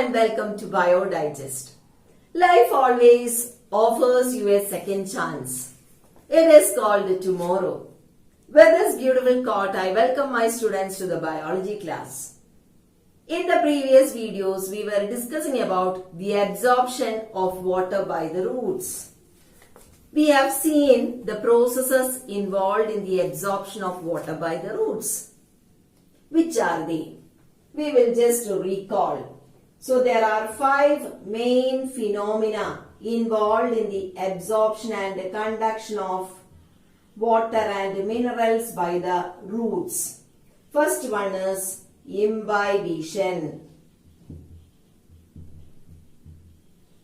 and welcome to BioDigest. Life always offers you a second chance. It is called tomorrow. With this beautiful quote, I welcome my students to the biology class. In the previous videos, we were discussing about the absorption of water by the roots. We have seen the processes involved in the absorption of water by the roots. Which are they? We will just recall. So there are 5 main phenomena involved in the absorption and conduction of water and minerals by the roots. First one is imbibition.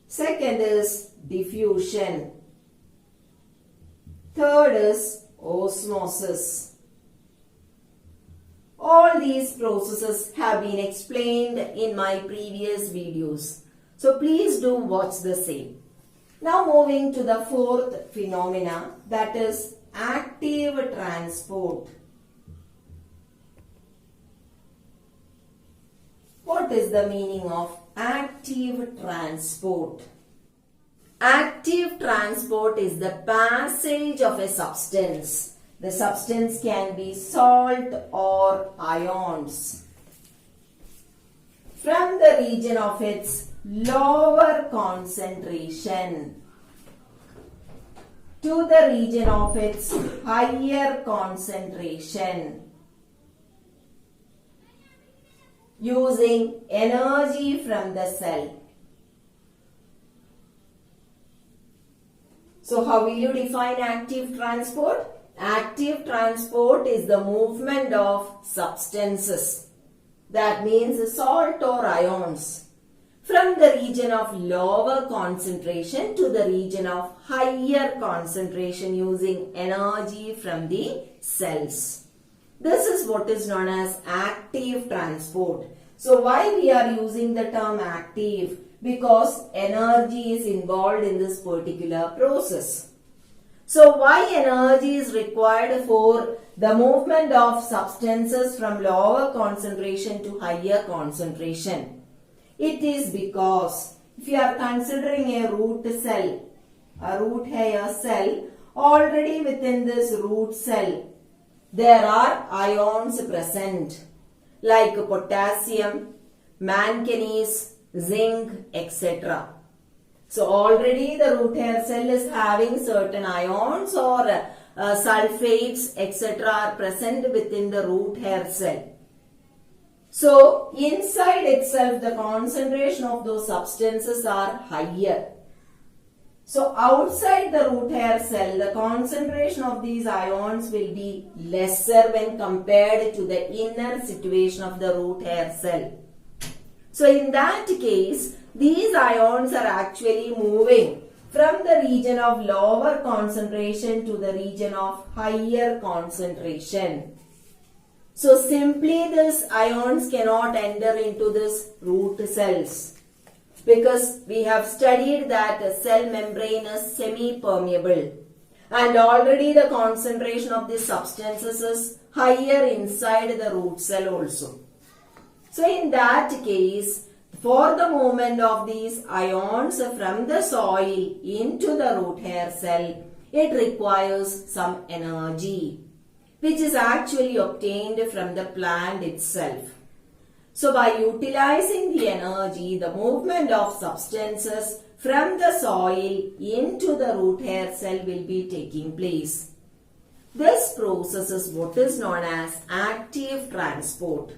Second is diffusion. Third is osmosis. All these processes have been explained in my previous videos. So please do watch the same. Now moving to the 4th phenomena, that is active transport. What is the meaning of active transport? Active transport is the passage of a substance. The substance can be salt or ions from the region of its lower concentration to the region of its higher concentration using energy from the cell. So how will you define active transport? Active transport is the movement of substances, that means salt or ions, from the region of lower concentration to the region of higher concentration using energy from the cells. This is what is known as active transport. So why we are using the term active? Because energy is involved in this particular process. So why energy is required for the movement of substances from lower concentration to higher concentration? It is because if you are considering a root cell, a root hair cell, already within this root cell, there are ions present like potassium, manganese, zinc, etc. So already the root hair cell is having certain ions or sulfates etc. are present within the root hair cell. So inside itself the concentration of those substances are higher. So outside the root hair cell the concentration of these ions will be lesser when compared to the inner situation of the root hair cell. So in that case, these ions are actually moving from the region of lower concentration to the region of higher concentration. So simply these ions cannot enter into this root cells because we have studied that the cell membrane is semi-permeable and already the concentration of these substances is higher inside the root cell also. So in that case, for the movement of these ions from the soil into the root hair cell, it requires some energy, which is actually obtained from the plant itself. So by utilizing the energy, the movement of substances from the soil into the root hair cell will be taking place. This process is what is known as active transport.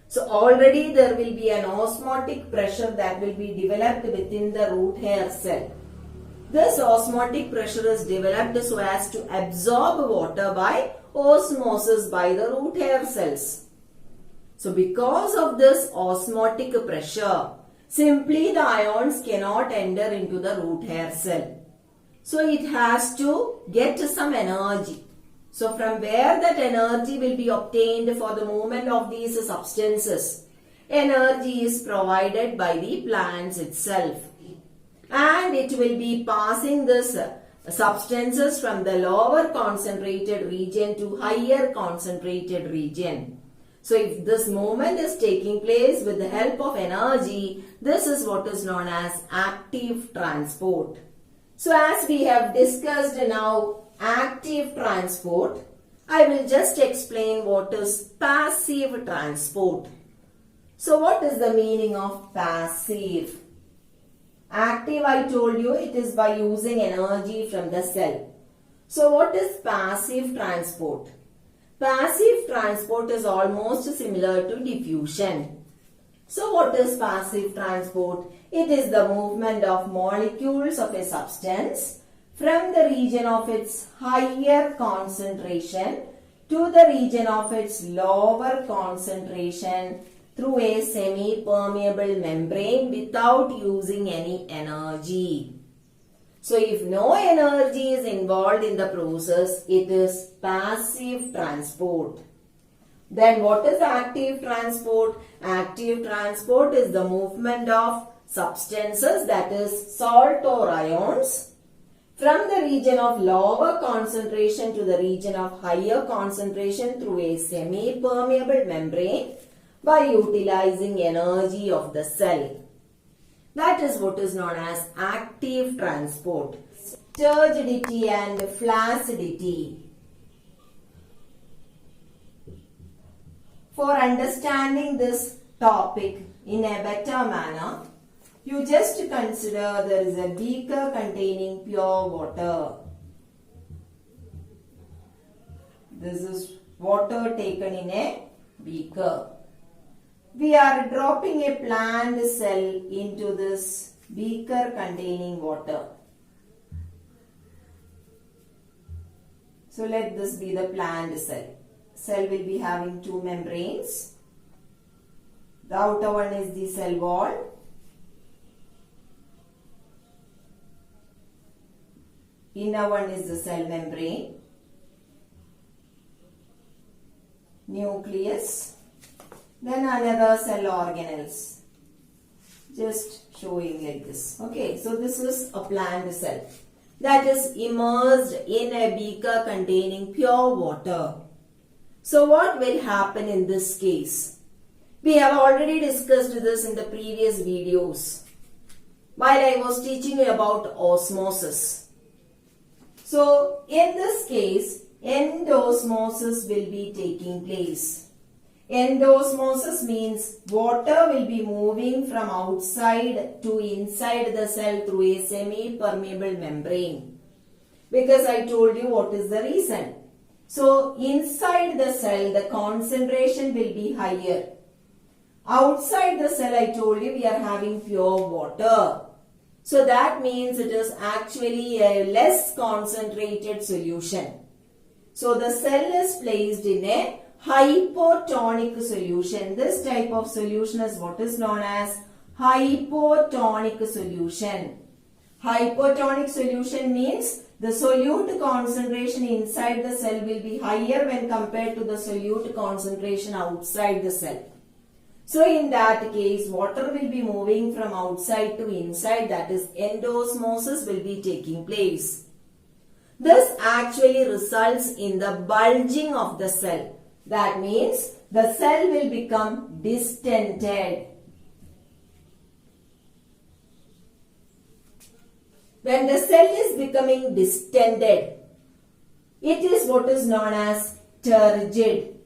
So already there will be an osmotic pressure that will be developed within the root hair cell. This osmotic pressure is developed so as to absorb water by osmosis by the root hair cells. So because of this osmotic pressure, simply the ions cannot enter into the root hair cell. So it has to get some energy. So from where that energy will be obtained for the movement of these substances? Energy is provided by the plants itself. And it will be passing this substances from the lower concentrated region to higher concentrated region. So if this movement is taking place with the help of energy, this is what is known as active transport. So as we have discussed now active transport, I will just explain what is passive transport. So what is the meaning of passive? Active, I told you, it is by using energy from the cell. So what is passive transport? Passive transport is almost similar to diffusion. So what is passive transport? It is the movement of molecules of a substance from the region of its higher concentration to the region of its lower concentration through a semi-permeable membrane without using any energy. So if no energy is involved in the process, it is passive transport. Then what is active transport? Active transport is the movement of substances, that is salt or ions, from the region of lower concentration to the region of higher concentration through a semi-permeable membrane by utilizing energy of the cell. That is what is known as active transport. Turgidity and flaccidity. For understanding this topic in a better manner, you just consider there is a beaker containing pure water. This is water taken in a beaker. We are dropping a plant cell into this beaker containing water. So let this be the plant cell. Cell will be having two membranes. The outer one is the cell wall. Inner one is the cell membrane. Nucleus. Then another cell organelles. Just showing like this. Okay, so this is a plant cell that is immersed in a beaker containing pure water. So what will happen in this case? We have already discussed this in the previous videos while I was teaching you about osmosis. So in this case, endosmosis will be taking place. Endosmosis means water will be moving from outside to inside the cell through a semi-permeable membrane. Because I told you what is the reason. So inside the cell the concentration will be higher. Outside the cell I told you we are having pure water. So that means it is actually a less concentrated solution. So the cell is placed in a hypotonic solution. This type of solution is what is known as hypotonic solution. Hypotonic solution means the solute concentration inside the cell will be higher when compared to the solute concentration outside the cell. So in that case, water will be moving from outside to inside, that is endosmosis will be taking place. This actually results in the bulging of the cell. That means the cell will become distended. When the cell is becoming distended, it is what is known as turgid.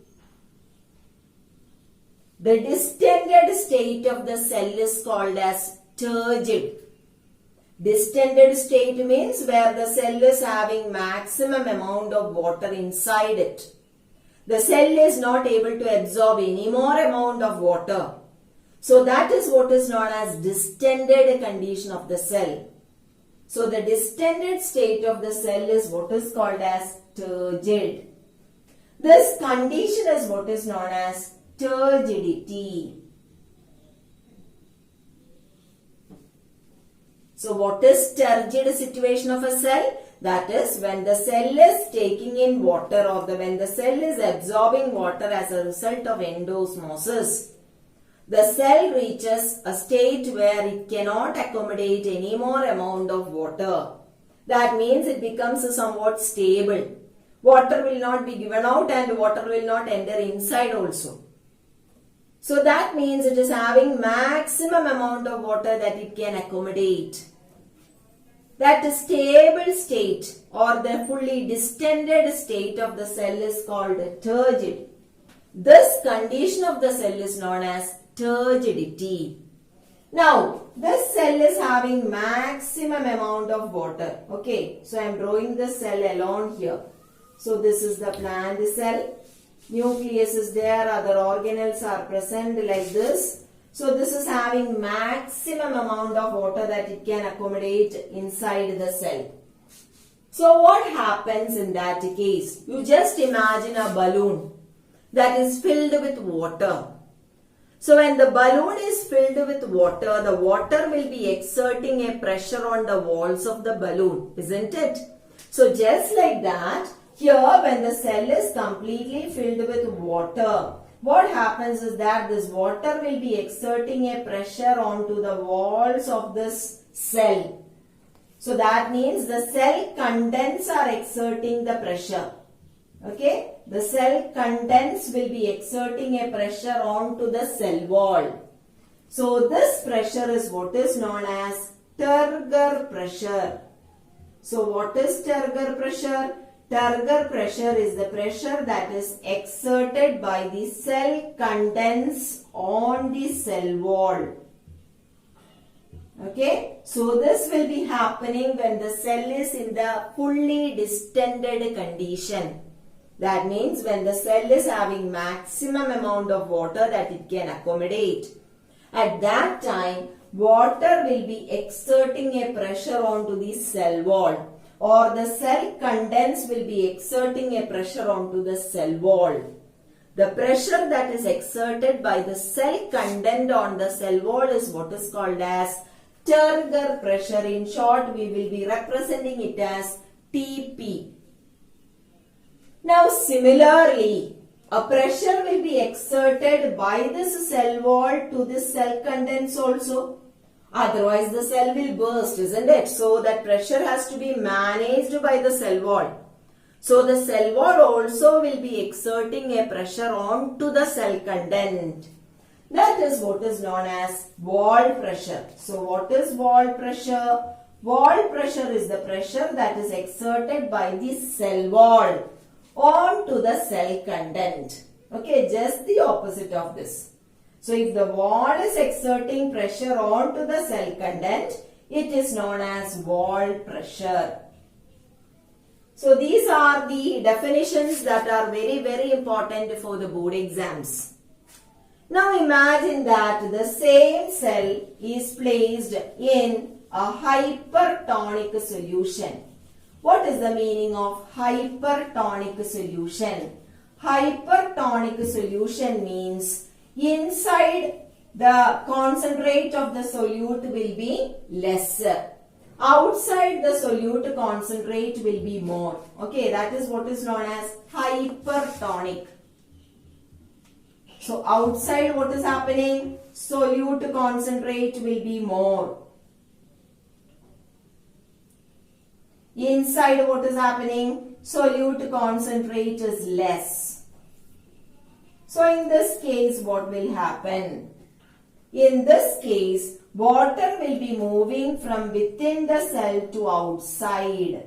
The distended state of the cell is called as turgid. Distended state means where the cell is having maximum amount of water inside it. The cell is not able to absorb any more amount of water. So that is what is known as distended condition of the cell. So the distended state of the cell is what is called as turgid. This condition is what is known as turgidity. So what is turgid situation of a cell? That is when the cell is taking in water or when the cell is absorbing water as a result of endosmosis. The cell reaches a state where it cannot accommodate any more amount of water. That means it becomes somewhat stable. Water will not be given out and water will not enter inside also. So that means it is having maximum amount of water that it can accommodate. That stable state or the fully distended state of the cell is called turgid. This condition of the cell is known as turgidity. Now, this cell is having maximum amount of water. Okay, so I am drawing the cell alone here. So this is the plant cell. Nucleus is there, other organelles are present like this. So this is having maximum amount of water that it can accommodate inside the cell. So what happens in that case? You just imagine a balloon that is filled with water. So when the balloon is filled with water, the water will be exerting a pressure on the walls of the balloon, isn't it? So just like that, here when the cell is completely filled with water, what happens is that this water will be exerting a pressure onto the walls of this cell. So that means the cell contents are exerting the pressure. Okay, the cell contents will be exerting a pressure onto the cell wall. So this pressure is what is known as Turgor pressure. So what is Turgor pressure? Turgor pressure is the pressure that is exerted by the cell contents on the cell wall. Okay, so this will be happening when the cell is in the fully distended condition. That means when the cell is having maximum amount of water that it can accommodate. At that time, water will be exerting a pressure onto the cell wall, or the cell contents will be exerting a pressure onto the cell wall. The pressure that is exerted by the cell content on the cell wall is what is called as Turgor pressure. In short, we will be representing it as TP. Now similarly, a pressure will be exerted by this cell wall to this cell contents also. Otherwise the cell will burst, isn't it? So that pressure has to be managed by the cell wall. So the cell wall also will be exerting a pressure onto the cell content. That is what is known as wall pressure. So what is wall pressure? Wall pressure is the pressure that is exerted by the cell wall onto the cell content. Okay, just the opposite of this. So if the wall is exerting pressure onto the cell content, it is known as wall pressure. So these are the definitions that are very important for the board exams. Now imagine that the same cell is placed in a hypertonic solution. What is the meaning of hypertonic solution? Hypertonic solution means inside the concentrate of the solute will be lesser. Outside the solute concentrate will be more. Okay, that is what is known as hypertonic. So outside what is happening? Solute concentrate will be more. Inside what is happening? Solute concentrate is less. So in this case what will happen? In this case, water will be moving from within the cell to outside.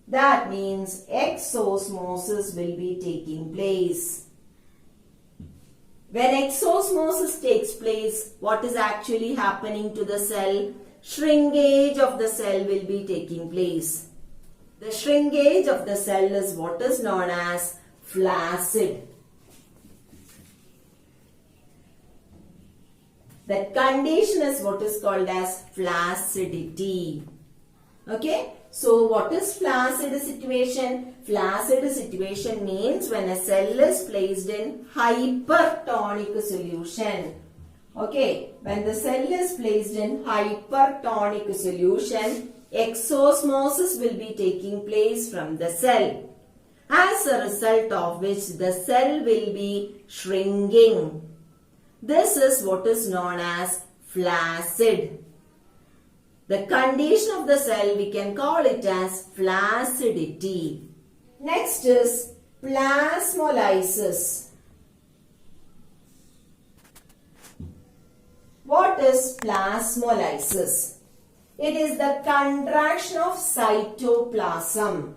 That means exosmosis will be taking place. When exosmosis takes place, what is actually happening to the cell? Shrinkage of the cell will be taking place. The shrinkage of the cell is what is known as flaccid. That condition is what is called as flaccidity. Okay. So what is flaccid situation? Flaccid situation means when a cell is placed in hypertonic solution. Okay. When the cell is placed in hypertonic solution, exosmosis will be taking place from the cell, as a result of which the cell will be shrinking. This is what is known as flaccid. The condition of the cell, we can call it as flaccidity. Next is plasmolysis. What is plasmolysis? It is the contraction of cytoplasm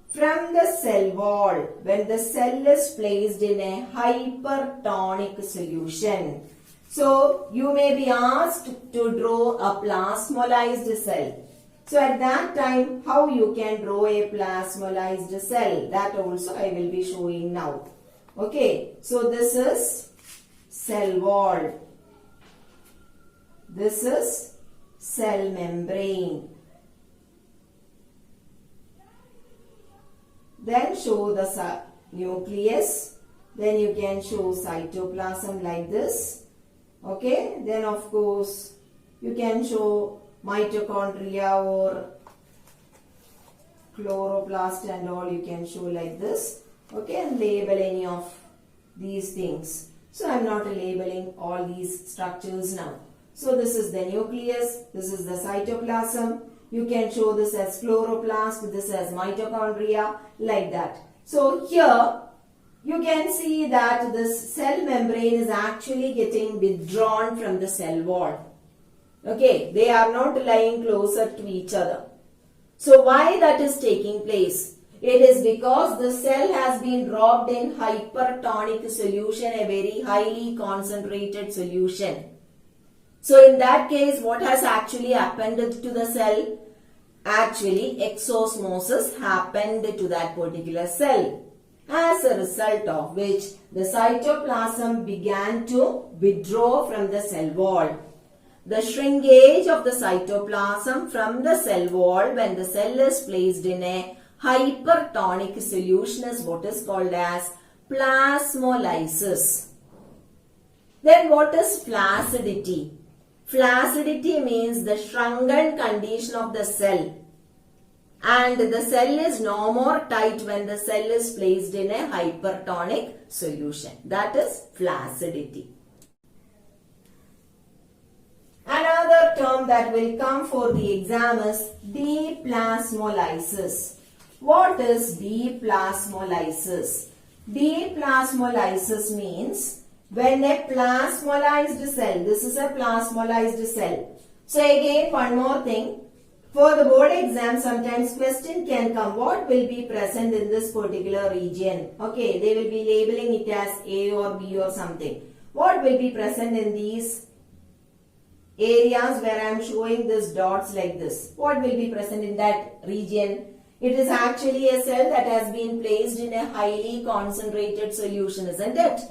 from the cell wall when the cell is placed in a hypertonic solution. So, you may be asked to draw a plasmolyzed cell. So, at that time, how you can draw a plasmolyzed cell? That also I will be showing now. Okay, so this is cell wall. This is cell membrane. Then show the nucleus. Then you can show cytoplasm like this. Okay, then of course you can show mitochondria or chloroplast and all you can show like this. Okay, and label any of these things. So I am not labeling all these structures now. So this is the nucleus, this is the cytoplasm. You can show this as chloroplast, this as mitochondria, like that. So here you can see that this cell membrane is actually getting withdrawn from the cell wall. Okay, they are not lying closer to each other. So why that is taking place? It is because the cell has been dropped in hypertonic solution, a very highly concentrated solution. So in that case, what has actually happened to the cell? Actually, exosmosis happened to that particular cell, as a result of which the cytoplasm began to withdraw from the cell wall. The shrinkage of the cytoplasm from the cell wall when the cell is placed in a hypertonic solution is what is called as plasmolysis. Then what is flaccidity? Flaccidity means the shrunken condition of the cell, and the cell is no more tight when the cell is placed in a hypertonic solution. That is flaccidity. Another term that will come for the exam is deplasmolysis. What is deplasmolysis? Deplasmolysis means when a plasmolyzed cell, this is a plasmolyzed cell. So again one more thing, for the board exam sometimes question can come, what will be present in this particular region? Okay, they will be labeling it as A or B or something. What will be present in these areas where I am showing these dots like this? What will be present in that region? It is actually a cell that has been placed in a highly concentrated solution, isn't it?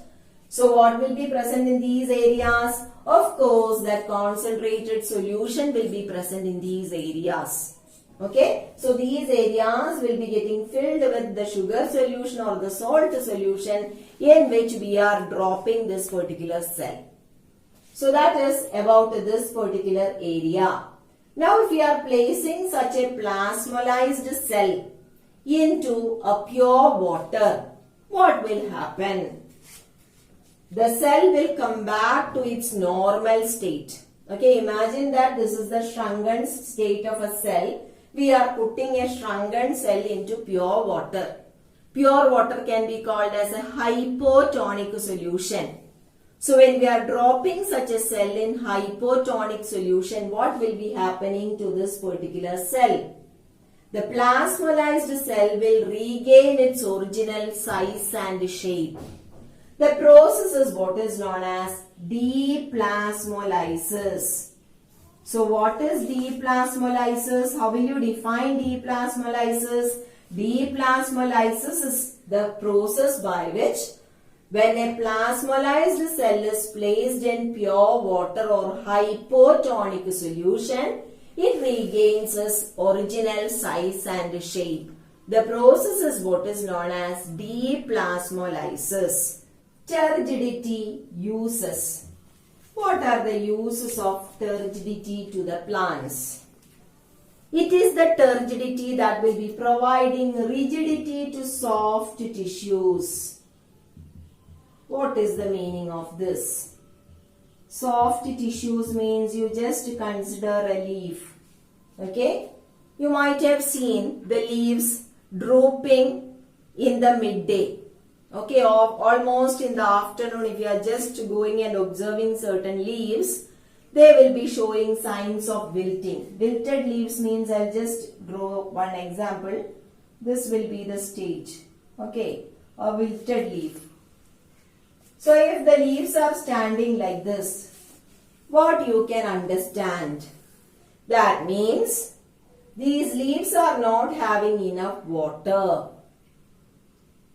So what will be present in these areas? Of course, that concentrated solution will be present in these areas. Okay, so these areas will be getting filled with the sugar solution or the salt solution in which we are dropping this particular cell. So that is about this particular area. Now if we are placing such a plasmolyzed cell into a pure water, what will happen? The cell will come back to its normal state. Okay, imagine that this is the shrunken state of a cell. We are putting a shrunken cell into pure water. Pure water can be called as a hypotonic solution. So when we are dropping such a cell in hypotonic solution, what will be happening to this particular cell? The plasmolyzed cell will regain its original size and shape. The process is what is known as deplasmolysis. So what is deplasmolysis? How will you define deplasmolysis? Deplasmolysis is the process by which when a plasmolyzed cell is placed in pure water or hypotonic solution, it regains its original size and shape. The process is what is known as deplasmolysis. Turgidity uses. What are the uses of turgidity to the plants? It is the turgidity that will be providing rigidity to soft tissues. What is the meaning of this? Soft tissues means you just consider a leaf. Okay? You might have seen the leaves drooping in the midday. Okay, or almost in the afternoon, if you are just going and observing certain leaves, they will be showing signs of wilting. Wilted leaves means, I'll just draw one example. This will be the stage. Okay, a wilted leaf. So if the leaves are standing like this, what you can understand? That means these leaves are not having enough water.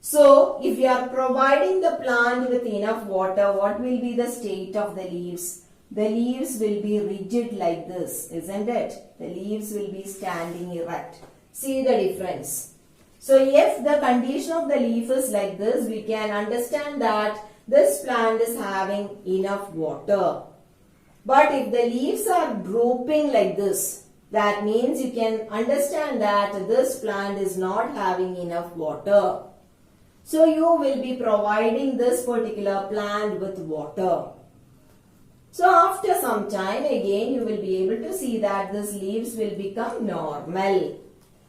So if you are providing the plant with enough water, what will be the state of the leaves? The leaves will be rigid like this, isn't it? The leaves will be standing erect. See the difference. So if the condition of the leaf is like this, we can understand that this plant is having enough water. But if the leaves are drooping like this, that means you can understand that this plant is not having enough water. So you will be providing this particular plant with water. So after some time again you will be able to see that these leaves will become normal.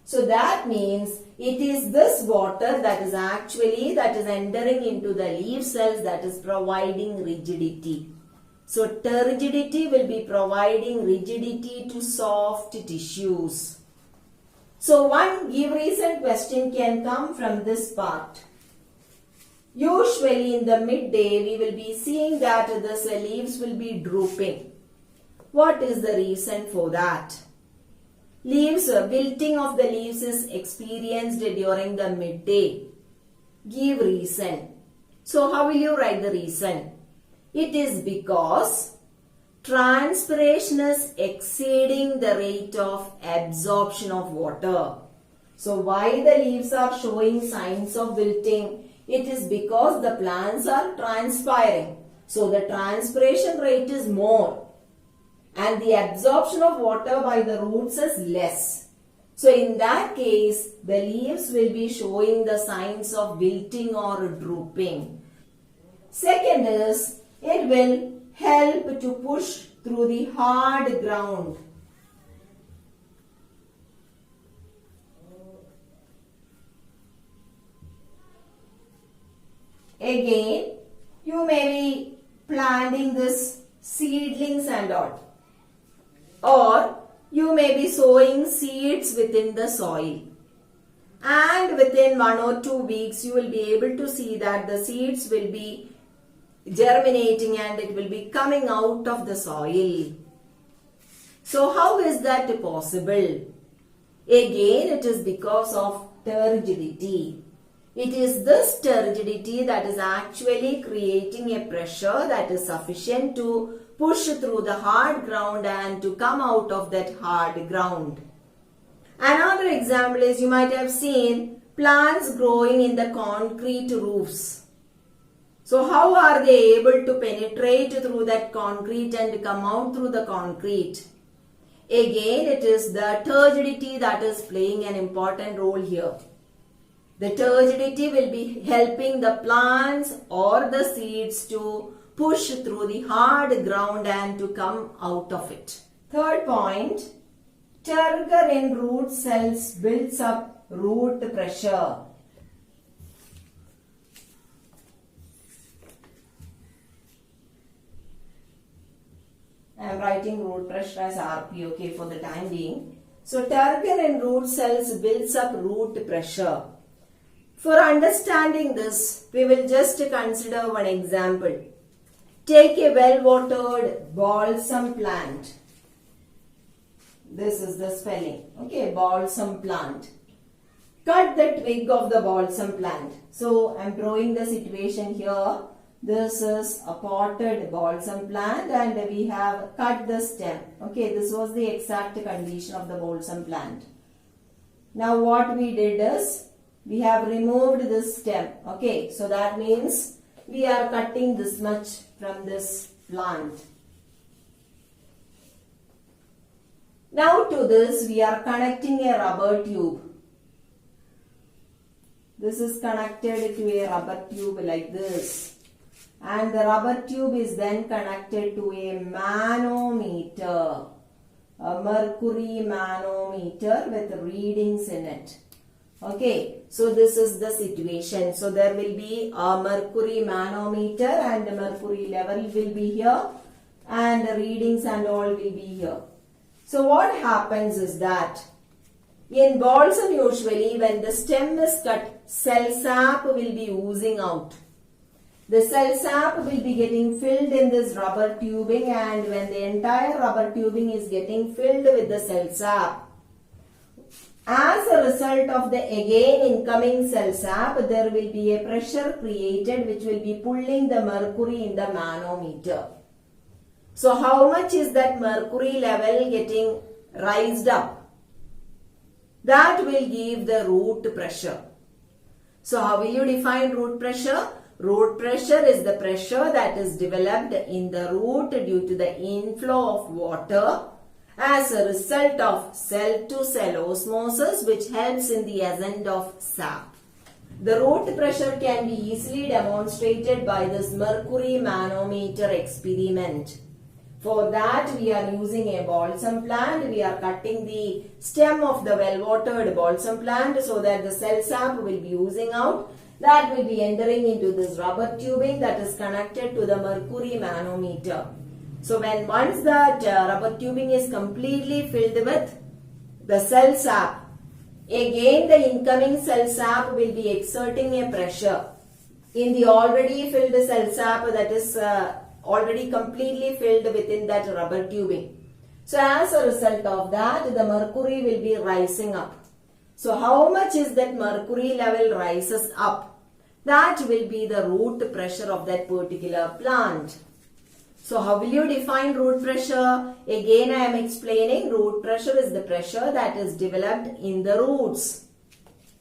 So that means it is this water that is entering into the leaf cells that is providing rigidity. So turgidity will be providing rigidity to soft tissues. So one give reason question can come from this part. Usually in the midday we will be seeing that the leaves will be drooping. What is the reason for that? Wilting of the leaves is experienced during the midday. Give reason. So how will you write the reason? It is because transpiration is exceeding the rate of absorption of water. So why the leaves are showing signs of wilting? It is because the plants are transpiring. So the transpiration rate is more and the absorption of water by the roots is less. So in that case, the leaves will be showing the signs of wilting or drooping. Second is, it will help to push through the hard ground. Again, you may be planting this seedlings and all. Or you may be sowing seeds within the soil. And within 1 or 2 weeks, you will be able to see that the seeds will be germinating and it will be coming out of the soil. So how is that possible? Again, it is because of turgidity. It is this turgidity that is actually creating a pressure that is sufficient to push through the hard ground and to come out of that hard ground. Another example is, you might have seen plants growing in the concrete roofs. So how are they able to penetrate through that concrete and come out through the concrete? Again, it is the turgidity that is playing an important role here. The turgidity will be helping the plants or the seeds to push through the hard ground and to come out of it. Third point, turgor in root cells builds up root pressure. I am writing root pressure as RP, okay, for the time being. So turgor in root cells builds up root pressure. For understanding this, we will just consider one example. Take a well-watered balsam plant. This is the spelling. Okay, balsam plant. Cut the twig of the balsam plant. So, I am drawing the situation here. This is a potted balsam plant and we have cut the stem. Okay, this was the exact condition of the balsam plant. Now, what we did is, we have removed this stem. Okay, so that means we are cutting this much from this plant. Now to this we are connecting a rubber tube. This is connected to a rubber tube like this. And the rubber tube is then connected to a manometer. A mercury manometer with readings in it. Okay, so this is the situation. So there will be a mercury manometer and the mercury level will be here. and the readings and all will be here. So what happens is that in balsam usually when the stem is cut, cell sap will be oozing out. The cell sap will be getting filled in this rubber tubing, and when the entire rubber tubing is getting filled with the cell sap, as a result of the again incoming cell sap, there will be a pressure created which will be pulling the mercury in the manometer. So how much is that mercury level getting raised up? That will give the root pressure. So how will you define root pressure? Root pressure is the pressure that is developed in the root due to the inflow of water as a result of cell-to-cell osmosis, which helps in the ascent of sap. The root pressure can be easily demonstrated by this mercury manometer experiment. For that, we are using a balsam plant. We are cutting the stem of the well-watered balsam plant so that the cell sap will be oozing out. That will be entering into this rubber tubing that is connected to the mercury manometer. So once that rubber tubing is completely filled with the cell sap, again the incoming cell sap will be exerting a pressure in the already filled cell sap that is already completely filled within that rubber tubing. So as a result of that, the mercury will be rising up. So how much is that mercury level rises up? That will be the root pressure of that particular plant. So how will you define root pressure? Again I am explaining root pressure is the pressure that is developed in the roots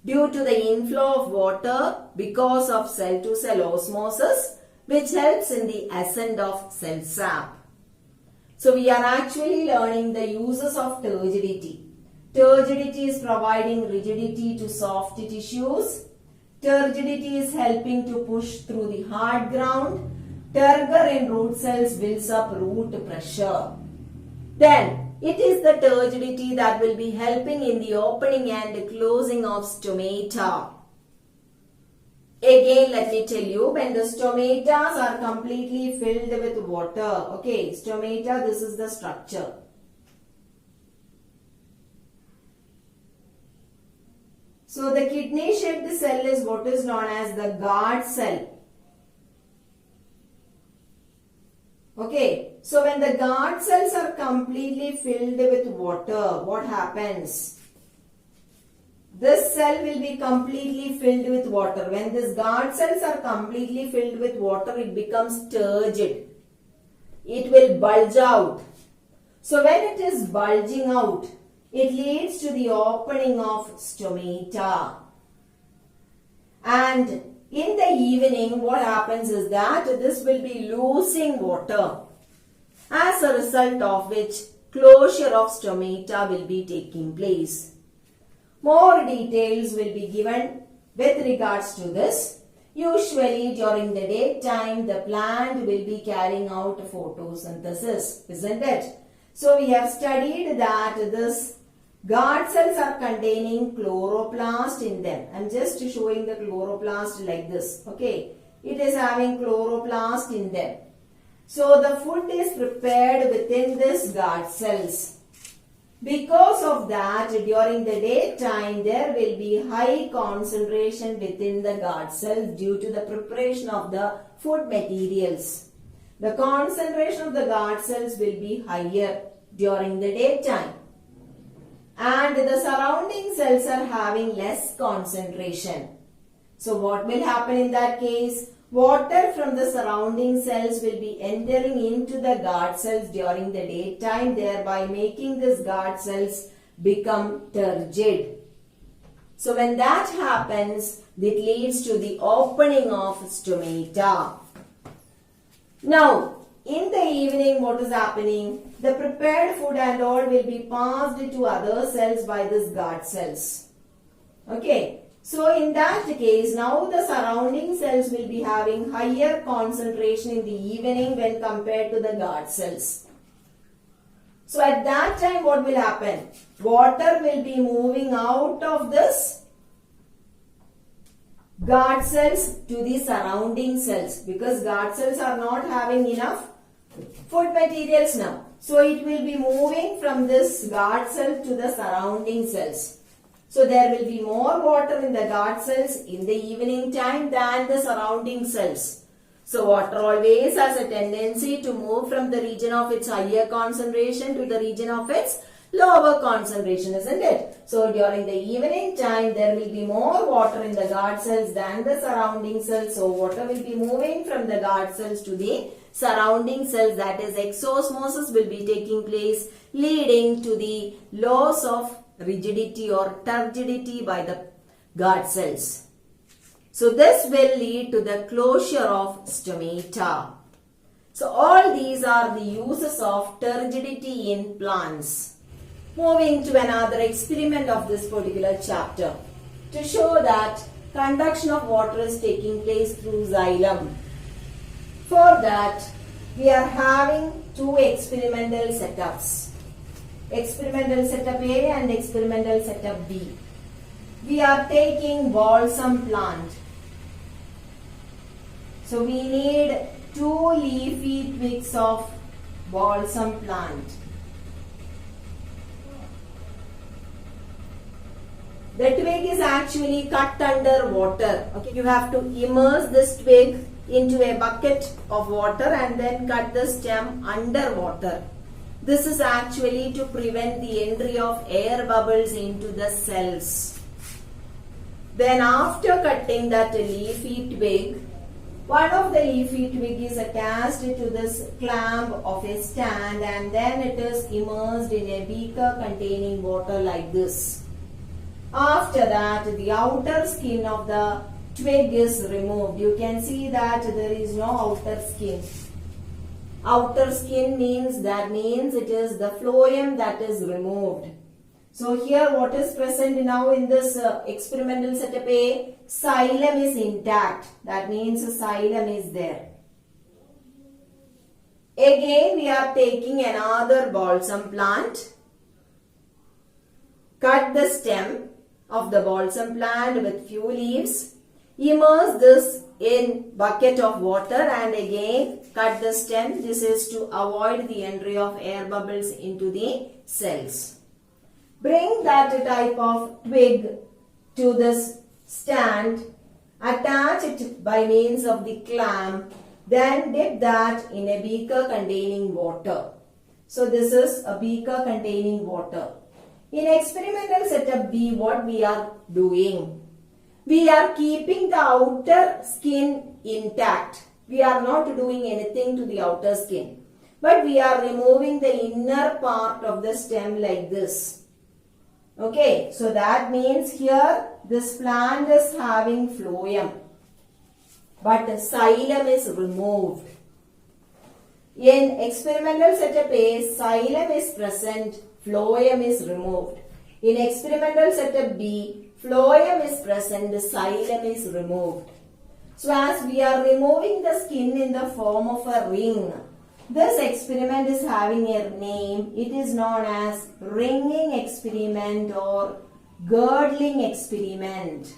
due to the inflow of water because of cell-to-cell osmosis, which helps in the ascent of cell sap. So we are actually learning the uses of turgidity. Turgidity is providing rigidity to soft tissues. Turgidity is helping to push through the hard ground. Turgor in root cells builds up root pressure. Then it is the turgidity that will be helping in the opening and closing of stomata. Again, let me tell you, when the stomatas are completely filled with water, okay, stomata, this is the structure. So the kidney-shaped cell is what is known as the guard cell. Okay, so when the guard cells are completely filled with water, what happens? This cell will be completely filled with water. When these guard cells are completely filled with water, it becomes turgid. It will bulge out. So when it is bulging out, it leads to the opening of stomata. And in the evening, what happens is that this will be losing water, as a result of which closure of stomata will be taking place. More details will be given with regards to this. Usually during the daytime, the plant will be carrying out photosynthesis, isn't it? So we have studied that this guard cells are containing chloroplast in them. I am just showing the chloroplast like this. Okay, it is having chloroplast in them. So the food is prepared within this guard cells. Because of that, during the daytime, there will be high concentration within the guard cells due to the preparation of the food materials. The concentration of the guard cells will be higher during the daytime. And the surrounding cells are having less concentration. So what will happen in that case? Water from the surrounding cells will be entering into the guard cells during the daytime, thereby making these guard cells become turgid. So when that happens, it leads to the opening of stomata. Now, in the evening, what is happening? The prepared food and all will be passed to other cells by these guard cells. Okay. So in that case, now the surrounding cells will be having higher concentration in the evening when compared to the guard cells. So at that time, what will happen? Water will be moving out of this guard cells to the surrounding cells, because guard cells are not having enough food materials now. So it will be moving from this guard cell to the surrounding cells. So there will be more water in the guard cells in the evening time than the surrounding cells. So water always has a tendency to move from the region of its higher concentration to the region of its lower concentration, isn't it? So during the evening time, there will be more water in the guard cells than the surrounding cells. So water will be moving from the guard cells to the surrounding cells, that is exosmosis will be taking place, leading to the loss of rigidity or turgidity by the guard cells. So this will lead to the closure of stomata. So all these are the uses of turgidity in plants. Moving to another experiment of this particular chapter to show that conduction of water is taking place through xylem. For that, we are having two experimental setups. Experimental setup A and experimental setup B. We are taking balsam plant. So we need 2 leafy twigs of balsam plant. The twig is actually cut under water. Okay, you have to immerse this twig into a bucket of water and then cut the stem under water. This is actually to prevent the entry of air bubbles into the cells. Then after cutting that leafy twig, one of the leafy twig is cast to this clamp of a stand and then it is immersed in a beaker containing water like this. After that, the outer skin of the twig is removed. You can see that there is no outer skin. Outer skin means it is the phloem that is removed. So here what is present now in this experimental setup A? Xylem is intact. That means xylem is there. Again we are taking another balsam plant. Cut the stem of the balsam plant with few leaves. Immerse this in bucket of water and again cut the stem. This is to avoid the entry of air bubbles into the cells. Bring that type of twig to this stand. Attach it by means of the clamp. Then dip that in a beaker containing water. So this is a beaker containing water. In experimental setup B, what we are doing? We are keeping the outer skin intact. We are not doing anything to the outer skin. But we are removing the inner part of the stem like this. Okay, so that means here this plant is having phloem. But the xylem is removed. In experimental setup A, xylem is present. Phloem is removed. In experimental setup B, phloem is present, xylem is removed. So as we are removing the skin in the form of a ring, this experiment is having a name. It is known as ringing experiment or girdling experiment.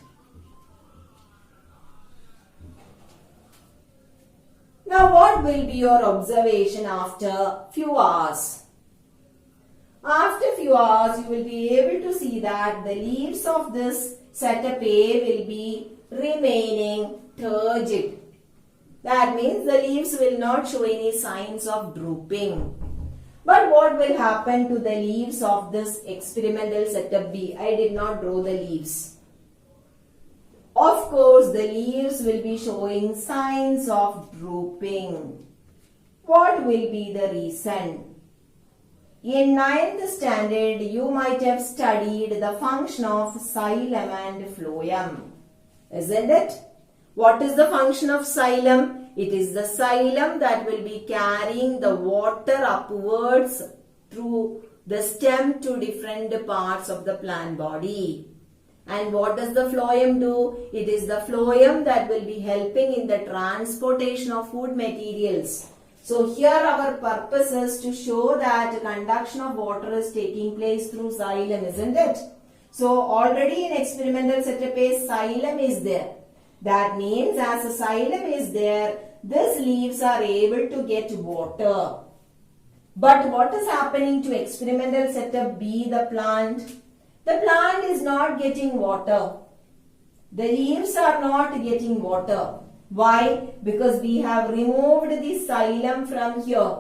Now what will be your observation after few hours? After few hours, you will be able to see that the leaves of this setup A will be remaining turgid. That means the leaves will not show any signs of drooping. But what will happen to the leaves of this experimental setup B? I did not draw the leaves. Of course, the leaves will be showing signs of drooping. What will be the reason? In 9th standard, you might have studied the function of xylem and phloem, isn't it? What is the function of xylem? It is the xylem that will be carrying the water upwards through the stem to different parts of the plant body. And what does the phloem do? It is the phloem that will be helping in the transportation of food materials. So here our purpose is to show that conduction of water is taking place through xylem, isn't it? So already in experimental setup A, xylem is there. That means as a xylem is there, these leaves are able to get water. But what is happening to experimental setup B, the plant? The plant is not getting water. The leaves are not getting water. Why? Because we have removed the xylem from here.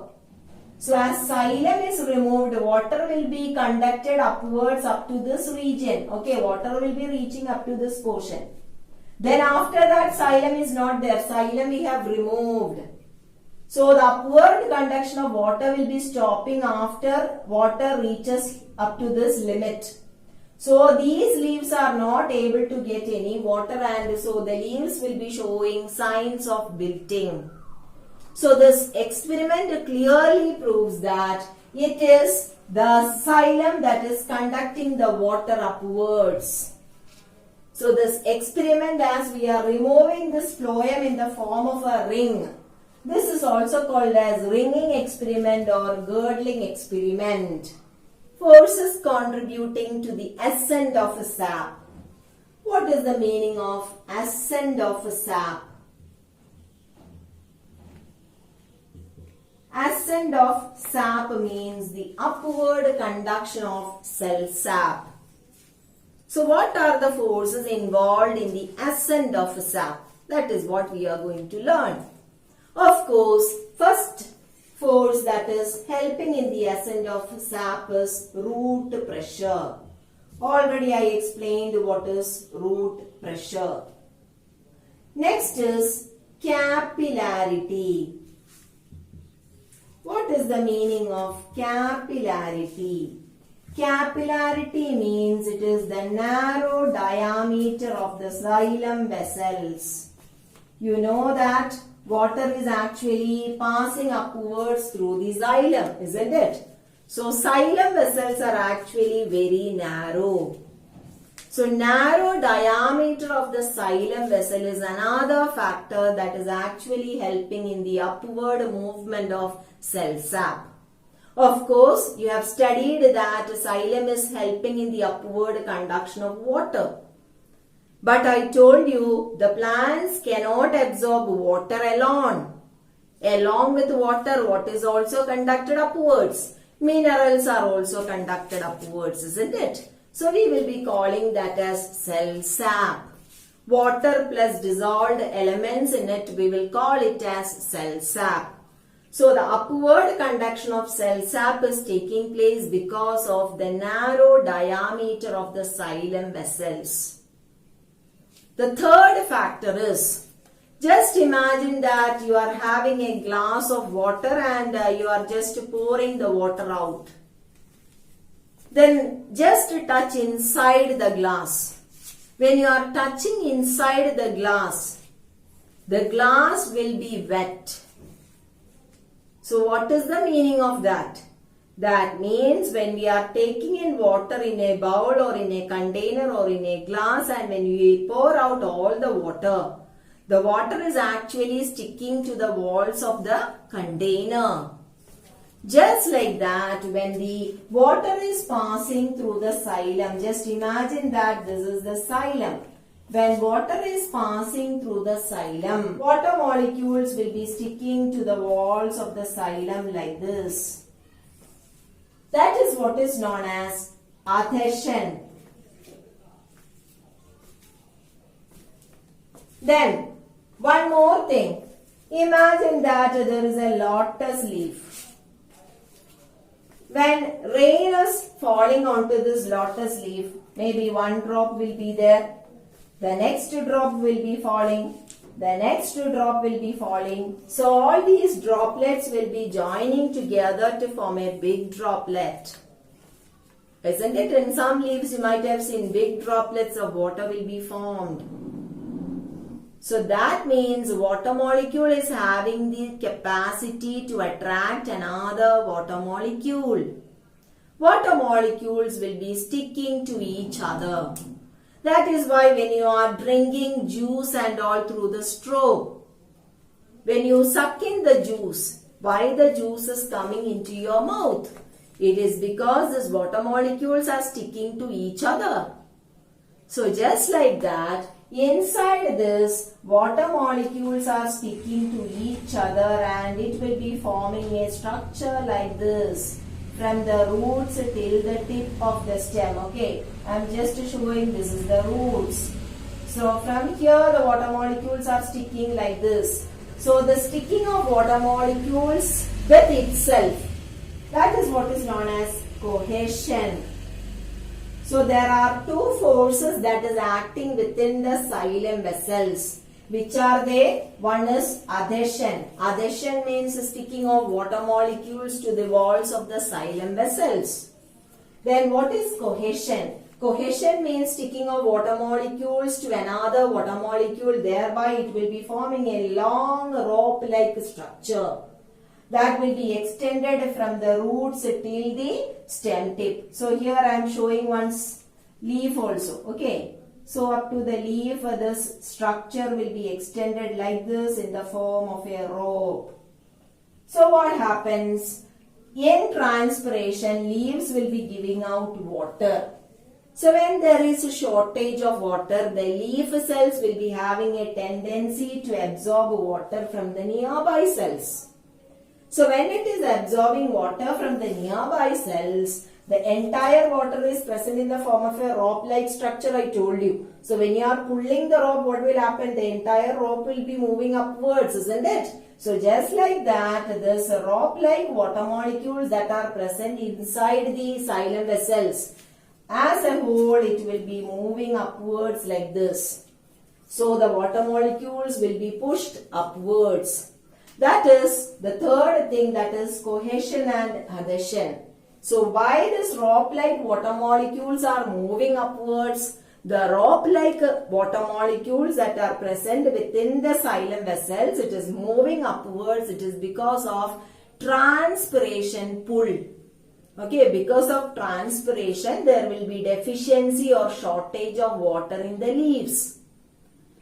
So as xylem is removed, water will be conducted upwards up to this region. Okay, water will be reaching up to this portion. Then after that, xylem is not there. Xylem we have removed. So the upward conduction of water will be stopping after water reaches up to this limit. So these leaves are not able to get any water, and so the leaves will be showing signs of wilting. So this experiment clearly proves that it is the xylem that is conducting the water upwards. So this experiment, as we are removing this phloem in the form of a ring, this is also called as ringing experiment or girdling experiment. Forces contributing to the ascent of a sap. What is the meaning of ascent of a sap? Ascent of sap means the upward conduction of cell sap. So what are the forces involved in the ascent of a sap? That is what we are going to learn. Of course, first force that is helping in the ascent of sap is root pressure. Already I explained what is root pressure. Next is capillarity. What is the meaning of capillarity? Capillarity means it is the narrow diameter of the xylem vessels. You know that water is actually passing upwards through the xylem, isn't it? So xylem vessels are actually very narrow. So narrow diameter of the xylem vessel is another factor that is actually helping in the upward movement of cell sap. Of course, you have studied that xylem is helping in the upward conduction of water. But I told you the plants cannot absorb water alone. Along with water, what is also conducted upwards? Minerals are also conducted upwards, isn't it? So we will be calling that as cell sap. Water plus dissolved elements in it, we will call it as cell sap. So the upward conduction of cell sap is taking place because of the narrow diameter of the xylem vessels. The third factor is, just imagine that you are having a glass of water and you are just pouring the water out. Then just touch inside the glass. When you are touching inside the glass will be wet. So what is the meaning of that? That means when we are taking in water in a bowl or in a container or in a glass, and when we pour out all the water is actually sticking to the walls of the container. Just like that, when the water is passing through the xylem, just imagine that this is the xylem. When water is passing through the xylem, water molecules will be sticking to the walls of the xylem like this. That is what is known as adhesion. Then, one more thing. Imagine that there is a lotus leaf. When rain is falling onto this lotus leaf, maybe one drop will be there. The next drop will be falling. The next drop will be falling. So all these droplets will be joining together to form a big droplet. Isn't it? In some leaves you might have seen big droplets of water will be formed. So that means water molecule is having the capacity to attract another water molecule. Water molecules will be sticking to each other. That is why when you are drinking juice and all through the straw, when you suck in the juice, why the juice is coming into your mouth? It is because these water molecules are sticking to each other. So just like that, Inside this, water molecules are sticking to each other and it will be forming a structure like this from the roots till the tip of the stem. Okay, I am just showing this is the roots. So from here the water molecules are sticking like this. So the sticking of water molecules with itself, that is what is known as cohesion. So there are two forces that is acting within the xylem vessels. Which are they? One is adhesion. Adhesion means sticking of water molecules to the walls of the xylem vessels. Then what is cohesion? Cohesion means sticking of water molecules to another water molecule. Thereby it will be forming a long rope-like structure that will be extended from the roots till the stem tip. So here I am showing one leaf also. Okay. So up to the leaf, this structure will be extended like this in the form of a rope. So what happens? In transpiration, leaves will be giving out water. So when there is a shortage of water, the leaf cells will be having a tendency to absorb water from the nearby cells. So when it is absorbing water from the nearby cells, the entire water is present in the form of a rope-like structure, I told you. So when you are pulling the rope, what will happen? The entire rope will be moving upwards, isn't it? So just like that, this rope-like water molecules that are present inside the xylem vessels, as a whole, it will be moving upwards like this. So the water molecules will be pushed upwards. That is the third thing, that is cohesion and adhesion. So why this rope-like water molecules are moving upwards? The rope-like water molecules that are present within the xylem vessels, it is moving upwards. It is because of transpiration pull. Okay, because of transpiration, there will be deficiency or shortage of water in the leaves.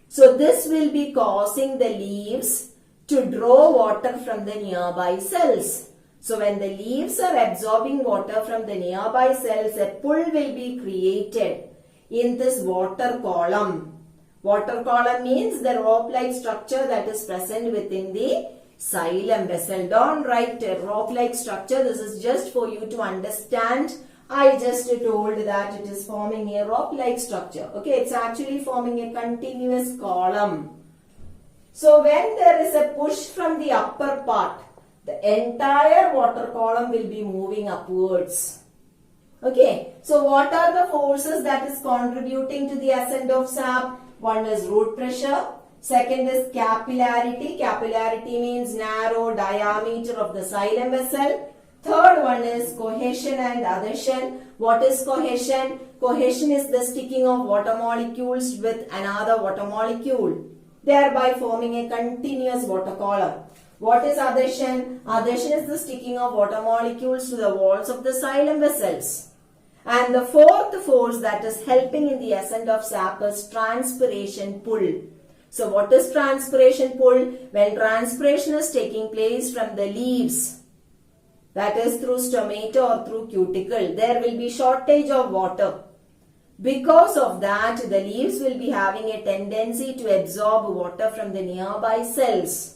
So this will be causing the leaves to draw water from the nearby cells. So when the leaves are absorbing water from the nearby cells, a pull will be created in this water column. Water column means the rope-like structure that is present within the xylem vessel. Don't write a rope-like structure. This is just for you to understand. I just told that it is forming a rope-like structure. Okay, it's actually forming a continuous column. So when there is a push from the upper part, the entire water column will be moving upwards. Okay, so what are the forces that is contributing to the ascent of sap? One is root pressure. Second is capillarity. Capillarity means narrow diameter of the xylem vessel. Third one is cohesion and adhesion. What is cohesion? Cohesion is the sticking of water molecules with another water molecule, thereby forming a continuous water column. What is adhesion? Adhesion is the sticking of water molecules to the walls of the xylem vessels. And the fourth force that is helping in the ascent of sap is transpiration pull. So what is transpiration pull? When transpiration is taking place from the leaves, that is through stomata or through cuticle, there will be shortage of water. Because of that, the leaves will be having a tendency to absorb water from the nearby cells.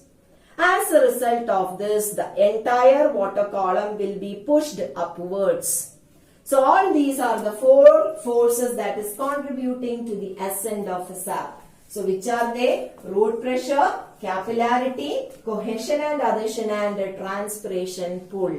As a result of this, the entire water column will be pushed upwards. So all these are the four forces that is contributing to the ascent of a sap. So which are they? Root pressure, capillarity, cohesion and adhesion, and transpiration pull.